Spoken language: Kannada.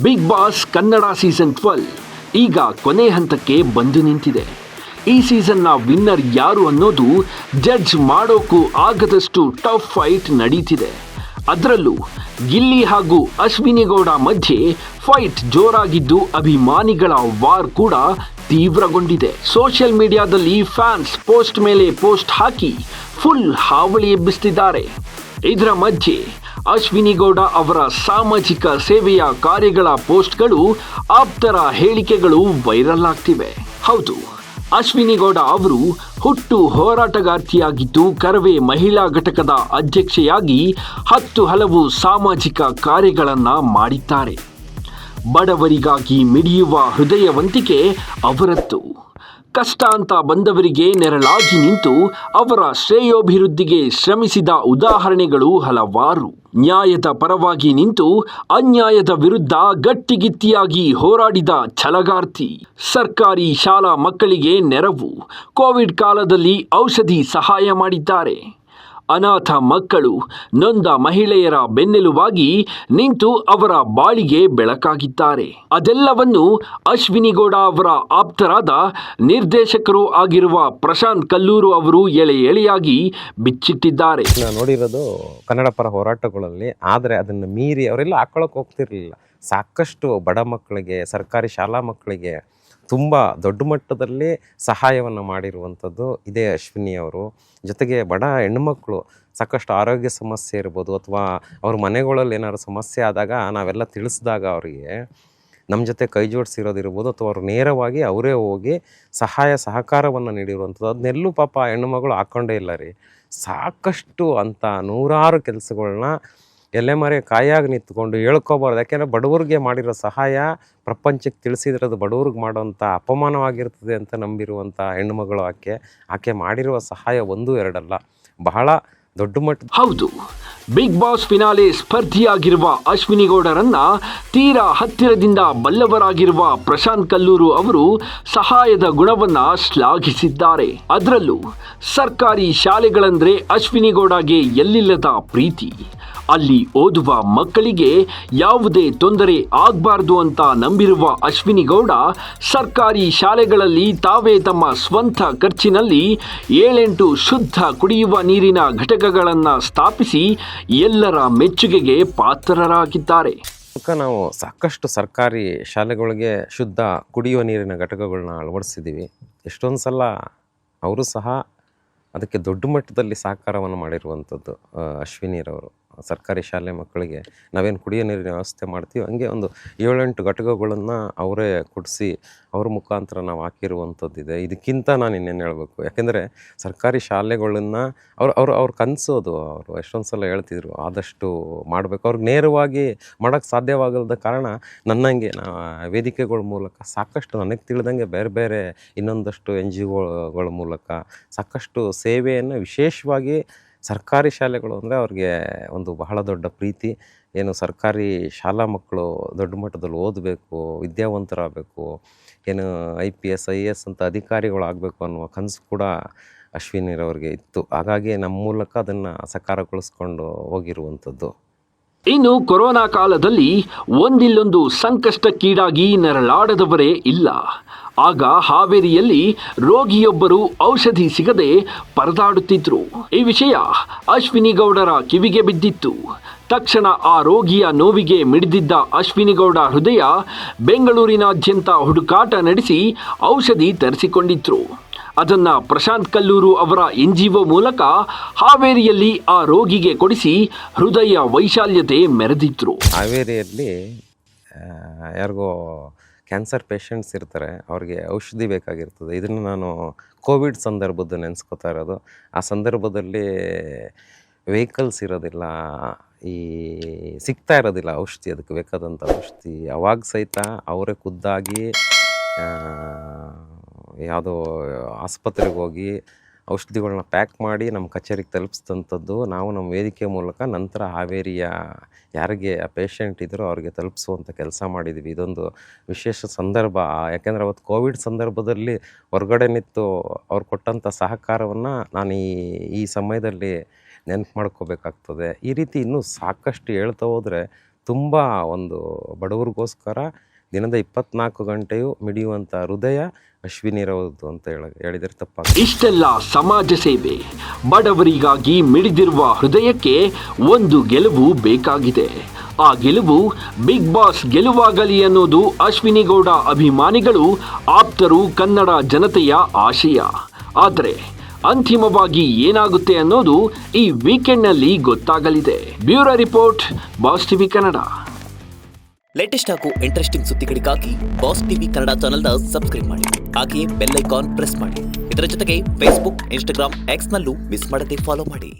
ಬಿಗ್ ಬಾಸ್ ಕನ್ನಡ ಸೀಸನ್ 12 ಈಗ ಕೊನೆ ಹಂತಕ್ಕೆ ಬಂದು ನಿಂತಿದೆ. ಈ ಸೀಸನ್ನ ವಿನ್ನರ್ ಯಾರು ಅನ್ನೋದು ಜಡ್ಜ್ ಮಾಡೋಕ್ಕೂ ಆಗದಷ್ಟು ಟಫ್ ಫೈಟ್ ನಡೀತಿದೆ. ಅದರಲ್ಲೂ ಗಿಲ್ಲಿ ಹಾಗೂ ಅಶ್ವಿನಿ ಗೌಡ ಮಧ್ಯೆ ಫೈಟ್ ಜೋರಾಗಿದ್ದು ಅಭಿಮಾನಿಗಳ ವಾರ್ ಕೂಡ ತೀವ್ರಗೊಂಡಿದೆ. ಸೋಷಿಯಲ್ ಮೀಡಿಯಾದಲ್ಲಿ ಫ್ಯಾನ್ಸ್ ಪೋಸ್ಟ್ ಮೇಲೆ ಪೋಸ್ಟ್ ಹಾಕಿ ಫುಲ್ ಹಾವಳಿ ಎಬ್ಬಿಸ್ತಿದ್ದಾರೆ. ಇದರ ಮಧ್ಯೆ ಅಶ್ವಿನಿ ಗೌಡ ಅವರ ಸಾಮಾಜಿಕ ಸೇವೆಯ ಕಾರ್ಯಗಳ ಪೋಸ್ಟ್ಗಳು, ಆಪ್ತರ ಹೇಳಿಕೆಗಳು ವೈರಲ್ ಆಗ್ತಿವೆ. ಹೌದು, ಅಶ್ವಿನಿ ಗೌಡ ಅವರು ಹುಟ್ಟು ಹೋರಾಟಗಾರ್ತಿಯಾಗಿದ್ದು ಕರವೇ ಮಹಿಳಾ ಘಟಕದ ಅಧ್ಯಕ್ಷೆಯಾಗಿ 10 ಹಲವು ಸಾಮಾಜಿಕ ಕಾರ್ಯಗಳನ್ನು ಮಾಡಿದ್ದಾರೆ. ಬಡವರಿಗಾಗಿ ಮಿಡಿಯುವ ಹೃದಯವಂತಿಕೆ ಅವರದ್ದು. ಕಷ್ಟ ಅಂತ ಬಂದವರಿಗೆ ನೆರಳಾಗಿ ನಿಂತು ಅವರ ಶ್ರೇಯೋಭಿವೃದ್ಧಿಗೆ ಶ್ರಮಿಸಿದ ಉದಾಹರಣೆಗಳು ಹಲವಾರು. ನ್ಯಾಯದ ಪರವಾಗಿ ನಿಂತು ಅನ್ಯಾಯದ ವಿರುದ್ಧ ಗಟ್ಟಿಗಿತ್ತಿಯಾಗಿ ಹೋರಾಡಿದ ಛಲಗಾರ್ತಿ. ಸರ್ಕಾರಿ ಶಾಲಾ ಮಕ್ಕಳಿಗೆ ನೆರವು, ಕೋವಿಡ್ ಕಾಲದಲ್ಲಿ ಔಷಧಿ ಸಹಾಯ ಮಾಡಿದ್ದಾರೆ. ಅನಾಥ ಮಕ್ಕಳು, ನೊಂದ ಮಹಿಳೆಯರ ಬೆನ್ನೆಲುಬಾಗಿ ನಿಂತು ಅವರ ಬಾಳಿಗೆ ಬೆಳಕಾಗಿದ್ದಾರೆ. ಅದೆಲ್ಲವನ್ನು ಅಶ್ವಿನಿ ಗೌಡ ಅವರ ಆಪ್ತರಾದ ನಿರ್ದೇಶಕರು ಆಗಿರುವ ಪ್ರಶಾಂತ್ ಕಲ್ಲೂರು ಅವರು ಎಳೆ ಎಳೆಯಾಗಿ ಬಿಚ್ಚಿಟ್ಟಿದ್ದಾರೆ. ನಾನು ನೋಡಿರೋದು ಕನ್ನಡ ಪರ ಹೋರಾಟಗಳಲ್ಲಿ, ಆದರೆ ಅದನ್ನು ಮೀರಿ ಅವರೆಲ್ಲ ಹಾಕೊಳ್ಳೋಕೆ ಹೋಗ್ತಿರ್ಲಿಲ್ಲ. ಸಾಕಷ್ಟು ಬಡ ಮಕ್ಕಳಿಗೆ, ಸರ್ಕಾರಿ ಶಾಲಾ ಮಕ್ಕಳಿಗೆ ತುಂಬ ದೊಡ್ಡ ಮಟ್ಟದಲ್ಲಿ ಸಹಾಯವನ್ನು ಮಾಡಿರುವಂಥದ್ದು ಇದೇ ಅಶ್ವಿನಿ ಅವರು. ಜೊತೆಗೆ ಬಡ ಹೆಣ್ಣುಮಕ್ಕಳು ಸಾಕಷ್ಟು ಆರೋಗ್ಯ ಸಮಸ್ಯೆ ಇರ್ಬೋದು, ಅಥವಾ ಅವ್ರ ಮನೆಗಳಲ್ಲಿ ಏನಾದ್ರು ಸಮಸ್ಯೆ ಆದಾಗ ನಾವೆಲ್ಲ ತಿಳಿಸಿದಾಗ ಅವರಿಗೆ ನಮ್ಮ ಜೊತೆ ಕೈ ಜೋಡಿಸಿರೋದಿರ್ಬೋದು, ಅಥವಾ ಅವರು ನೇರವಾಗಿ ಅವರೇ ಹೋಗಿ ಸಹಕಾರವನ್ನು ನೀಡಿರುವಂಥದ್ದು. ಅದನ್ನೆಲ್ಲೂ ಪಾಪ ಹೆಣ್ಣುಮಗಳು ಹಾಕ್ಕೊಂಡೇ ಇಲ್ಲ ರೀ. ಸಾಕಷ್ಟು ಅಂಥ ನೂರಾರು ಕೆಲಸಗಳನ್ನ ಎಲೆಮರೆ ಕಾಯಾಗಿ ನಿಂತ್ಕೊಂಡು ಹೇಳ್ಕೊಬಾರ್ದು. ಯಾಕೆಂದರೆ ಬಡವ್ರಿಗೆ ಮಾಡಿರೋ ಸಹಾಯ ಪ್ರಪಂಚಕ್ಕೆ ತಿಳಿಸಿದ್ರದು ಬಡವ್ರಿಗೆ ಮಾಡೋವಂಥ ಅಪಮಾನವಾಗಿರ್ತದೆ ಅಂತ ನಂಬಿರುವಂಥ ಹೆಣ್ಣುಮಗಳು ಆಕೆ ಮಾಡಿರುವ ಸಹಾಯ 1-2 ಅಲ್ಲ, ಬಹಳ ದೊಡ್ಡ ಮಟ್ಟ. ಹೌದು, ಬಿಗ್ ಬಾಸ್ ಫಿನಾಲೆ ಸ್ಪರ್ಧಿಯಾಗಿರುವ ಅಶ್ವಿನಿ ಗೌಡರನ್ನ ತೀರಾ ಹತ್ತಿರದಿಂದ ಬಲ್ಲವರಾಗಿರುವ ಪ್ರಶಾಂತ್ ಕಲ್ಲೂರು ಅವರು ಸಹಾಯದ ಗುಣವನ್ನ ಶ್ಲಾಘಿಸಿದ್ದಾರೆ. ಅದರಲ್ಲೂ ಸರ್ಕಾರಿ ಶಾಲೆಗಳಂದ್ರೆ ಅಶ್ವಿನಿ ಗೌಡಗೆ ಎಲ್ಲಿಲ್ಲದ ಪ್ರೀತಿ. ಅಲ್ಲಿ ಓದುವ ಮಕ್ಕಳಿಗೆ ಯಾವುದೇ ತೊಂದರೆ ಆಗಬಾರ್ದು ಅಂತ ನಂಬಿರುವ ಅಶ್ವಿನಿ ಗೌಡ ಸರ್ಕಾರಿ ಶಾಲೆಗಳಲ್ಲಿ ತಾವೇ ತಮ್ಮ ಸ್ವಂತ ಖರ್ಚಿನಲ್ಲಿ 7-8 ಶುದ್ಧ ಕುಡಿಯುವ ನೀರಿನ ಘಟಕಗಳನ್ನು ಸ್ಥಾಪಿಸಿ ಎಲ್ಲರ ಮೆಚ್ಚುಗೆಗೆ ಪಾತ್ರರಾಗಿದ್ದಾರೆ. ನಾವು ಸಾಕಷ್ಟು ಸರ್ಕಾರಿ ಶಾಲೆಗಳಿಗೆ ಶುದ್ಧ ಕುಡಿಯುವ ನೀರಿನ ಘಟಕಗಳನ್ನ ಅಳವಡಿಸಿದ್ದೀವಿ. ಎಷ್ಟೊಂದು ಸಲ ಅವರು ಸಹ ಅದಕ್ಕೆ ದೊಡ್ಡ ಮಟ್ಟದಲ್ಲಿ ಸಹಕಾರವನ್ನು ಮಾಡಿರುವಂಥದ್ದು ಅಶ್ವಿನಿರವರು. ಸರ್ಕಾರಿ ಶಾಲೆ ಮಕ್ಕಳಿಗೆ ನಾವೇನು ಕುಡಿಯೋ ನೀರಿನ ವ್ಯವಸ್ಥೆ ಮಾಡ್ತೀವಿ, ಹಂಗೆ ಒಂದು 7-8 ಘಟಕಗಳನ್ನು ಅವರೇ ಕೊಡಿಸಿ ಅವ್ರ ಮುಖಾಂತರ ನಾವು ಹಾಕಿರುವಂಥದ್ದಿದೆ. ಇದಕ್ಕಿಂತ ನಾನು ಇನ್ನೇನು ಹೇಳಬೇಕು, ಯಾಕೆಂದರೆ ಸರ್ಕಾರಿ ಶಾಲೆಗಳನ್ನು ಅವ್ರ ಕನಸೋದು. ಅವರು ಎಷ್ಟೊಂದು ಸಲ ಹೇಳ್ತಿದ್ರು ಆದಷ್ಟು ಮಾಡಬೇಕು. ಅವ್ರಿಗೆ ನೇರವಾಗಿ ಮಾಡೋಕ್ಕೆ ಸಾಧ್ಯವಾಗದ ಕಾರಣ ನನ್ನಂಗೆ ವೇದಿಕೆಗಳ ಮೂಲಕ ಸಾಕಷ್ಟು ನನಗೆ ತಿಳಿದಂಗೆ ಬೇರೆ ಬೇರೆ ಇನ್ನೊಂದಷ್ಟು NGOಗಳ ಮೂಲಕ ಸಾಕಷ್ಟು ಸೇವೆಯನ್ನು, ವಿಶೇಷವಾಗಿ ಸರ್ಕಾರಿ ಶಾಲೆಗಳು ಅಂದರೆ ಅವ್ರಿಗೆ ಒಂದು ಬಹಳ ದೊಡ್ಡ ಪ್ರೀತಿ. ಏನು ಸರ್ಕಾರಿ ಶಾಲಾ ಮಕ್ಕಳು ದೊಡ್ಡ ಮಟ್ಟದಲ್ಲಿ ಓದಬೇಕು, ವಿದ್ಯಾವಂತರಾಗಬೇಕು, ಏನು IPS IAS ಅಂತ ಅಧಿಕಾರಿಗಳಾಗಬೇಕು ಅನ್ನುವ ಕನಸು ಕೂಡ ಅಶ್ವಿನಿರವ್ರಿಗೆ ಇತ್ತು. ಹಾಗಾಗಿ ನಮ್ಮ ಮೂಲಕ ಅದನ್ನು ಸಕಾರಗೊಳಿಸ್ಕೊಂಡು ಹೋಗಿರುವಂಥದ್ದು. ಇನ್ನು ಕೊರೋನಾ ಕಾಲದಲ್ಲಿ ಒಂದಿಲ್ಲೊಂದು ಸಂಕಷ್ಟಕ್ಕೀಡಾಗಿ ನರಳಾಡದವರೇ ಇಲ್ಲ. ಆಗ ಹಾವೇರಿಯಲ್ಲಿ ರೋಗಿಯೊಬ್ಬರು ಔಷಧಿ ಸಿಗದೆ ಪರದಾಡುತ್ತಿದ್ರು. ಈ ವಿಷಯ ಅಶ್ವಿನಿ ಗೌಡರ ಕಿವಿಗೆ ಬಿದ್ದಿತ್ತು. ತಕ್ಷಣ ಆ ರೋಗಿಯ ನೋವಿಗೆ ಮಿಡಿದಿದ್ದ ಅಶ್ವಿನಿ ಗೌಡ ಹೃದಯ ಬೆಂಗಳೂರಿನಾದ್ಯಂತ ಹುಡುಕಾಟ ನಡೆಸಿ ಔಷಧಿ ತರಿಸಿಕೊಂಡಿದ್ರು. ಅದನ್ನು ಪ್ರಶಾಂತ್ ಕಲ್ಲೂರು ಅವರ NGO ಮೂಲಕ ಹಾವೇರಿಯಲ್ಲಿ ಆ ರೋಗಿಗೆ ಕೊಡಿಸಿ ಹೃದಯ ವೈಶಾಲ್ಯತೆ ಮೆರೆದಿದ್ರು. ಹಾವೇರಿಯಲ್ಲಿ ಯಾರಿಗೋ ಕ್ಯಾನ್ಸರ್ ಪೇಷಂಟ್ಸ್ ಇರ್ತಾರೆ, ಅವ್ರಿಗೆ ಔಷಧಿ ಬೇಕಾಗಿರ್ತದೆ. ಇದನ್ನು ನಾನು ಕೋವಿಡ್ ಸಂದರ್ಭದ್ದು ನೆನೆಸ್ಕೋತಾ ಇರೋದು. ಆ ಸಂದರ್ಭದಲ್ಲಿ ವೆಹಿಕಲ್ಸ್ ಇರೋದಿಲ್ಲ, ಸಿಗ್ತಾ ಇರೋದಿಲ್ಲ ಔಷಧಿ, ಅದಕ್ಕೆ ಬೇಕಾದಂಥ ಔಷಧಿ. ಅವಾಗ ಸಹಿತ ಅವರೇ ಖುದ್ದಾಗಿ ಯಾವುದೋ ಆಸ್ಪತ್ರೆಗೆ ಹೋಗಿ ಔಷಧಿಗಳನ್ನ ಪ್ಯಾಕ್ ಮಾಡಿ ನಮ್ಮ ಕಚೇರಿಗೆ ತಲುಪಿಸಿದಂಥದ್ದು ನಾವು ನಮ್ಮ ವೇದಿಕೆ ಮೂಲಕ. ನಂತರ ಹಾವೇರಿಯ ಯಾರಿಗೆ ಆ ಪೇಷಂಟ್ ಇದ್ದರೂ ಅವ್ರಿಗೆ ತಲುಪಿಸುವಂಥ ಕೆಲಸ ಮಾಡಿದ್ವಿ. ಇದೊಂದು ವಿಶೇಷ ಸಂದರ್ಭ. ಯಾಕೆಂದರೆ ಅವತ್ತು ಕೋವಿಡ್ ಸಂದರ್ಭದಲ್ಲಿ ಹೊರಗಡೆ ನಿಂತು ಅವ್ರು ಕೊಟ್ಟಂಥ ಸಹಕಾರವನ್ನು ನಾನು ಈ ಸಮಯದಲ್ಲಿ ನೆನಪು ಮಾಡ್ಕೋಬೇಕಾಗ್ತದೆ. ಈ ರೀತಿ ಇನ್ನೂ ಸಾಕಷ್ಟು ಹೇಳ್ತಾ ಹೋದರೆ ತುಂಬ ಒಂದು ಬಡವರಿಗೋಸ್ಕರ ದಿನದ 24 ಗಂಟೆಯೂ ಮಿಡಿಯುವಂಥ ಹೃದಯ ಅಶ್ವಿನಿರವದ್ದು ಅಂತ ಹೇಳಿದರೆ ತಪ್ಪಾಗ. ಇಷ್ಟೆಲ್ಲ ಸಮಾಜ ಸೇವೆ, ಬಡವರಿಗಾಗಿ ಮಿಡಿದಿರುವ ಹೃದಯಕ್ಕೆ ಒಂದು ಗೆಲುವು ಬೇಕಾಗಿದೆ. ಆ ಗೆಲುವು ಬಿಗ್ ಬಾಸ್ ಗೆಲುವಾಗಲಿ ಅನ್ನೋದು ಅಶ್ವಿನಿ ಗೌಡ ಅಭಿಮಾನಿಗಳು, ಆಪ್ತರು, ಕನ್ನಡ ಜನತೆಯ ಆಶಯ. ಆದರೆ ಅಂತಿಮವಾಗಿ ಏನಾಗುತ್ತೆ ಅನ್ನೋದು ಈ ವೀಕೆಂಡ್ನಲ್ಲಿ ಗೊತ್ತಾಗಲಿದೆ. Bureau report, Boss TV Kannada. Latest ಹಾಗೂ ಇಂಟ್ರೆಸ್ಟಿಂಗ್ ಸುದ್ದಿಗಳಿಗಾಗಿ ಬಾಸ್ ಟಿವಿ ಕನ್ನಡ ಚಾನೆಲ್ನ ಸಬ್ಸ್ಕ್ರೈಬ್ ಮಾಡಿ. ಹಾಗೆಯೇ ಬೆಲ್ ಐಕಾನ್ ಪ್ರೆಸ್ ಮಾಡಿ. ಇದರ ಜೊತೆಗೆ ಫೇಸ್ಬುಕ್, ಇನ್ಸ್ಟಾಗ್ರಾಮ್, ಎಕ್ಸ್ನಲ್ಲೂ ಮಿಸ್ ಮಾಡದೆ ಫಾಲೋ ಮಾಡಿ.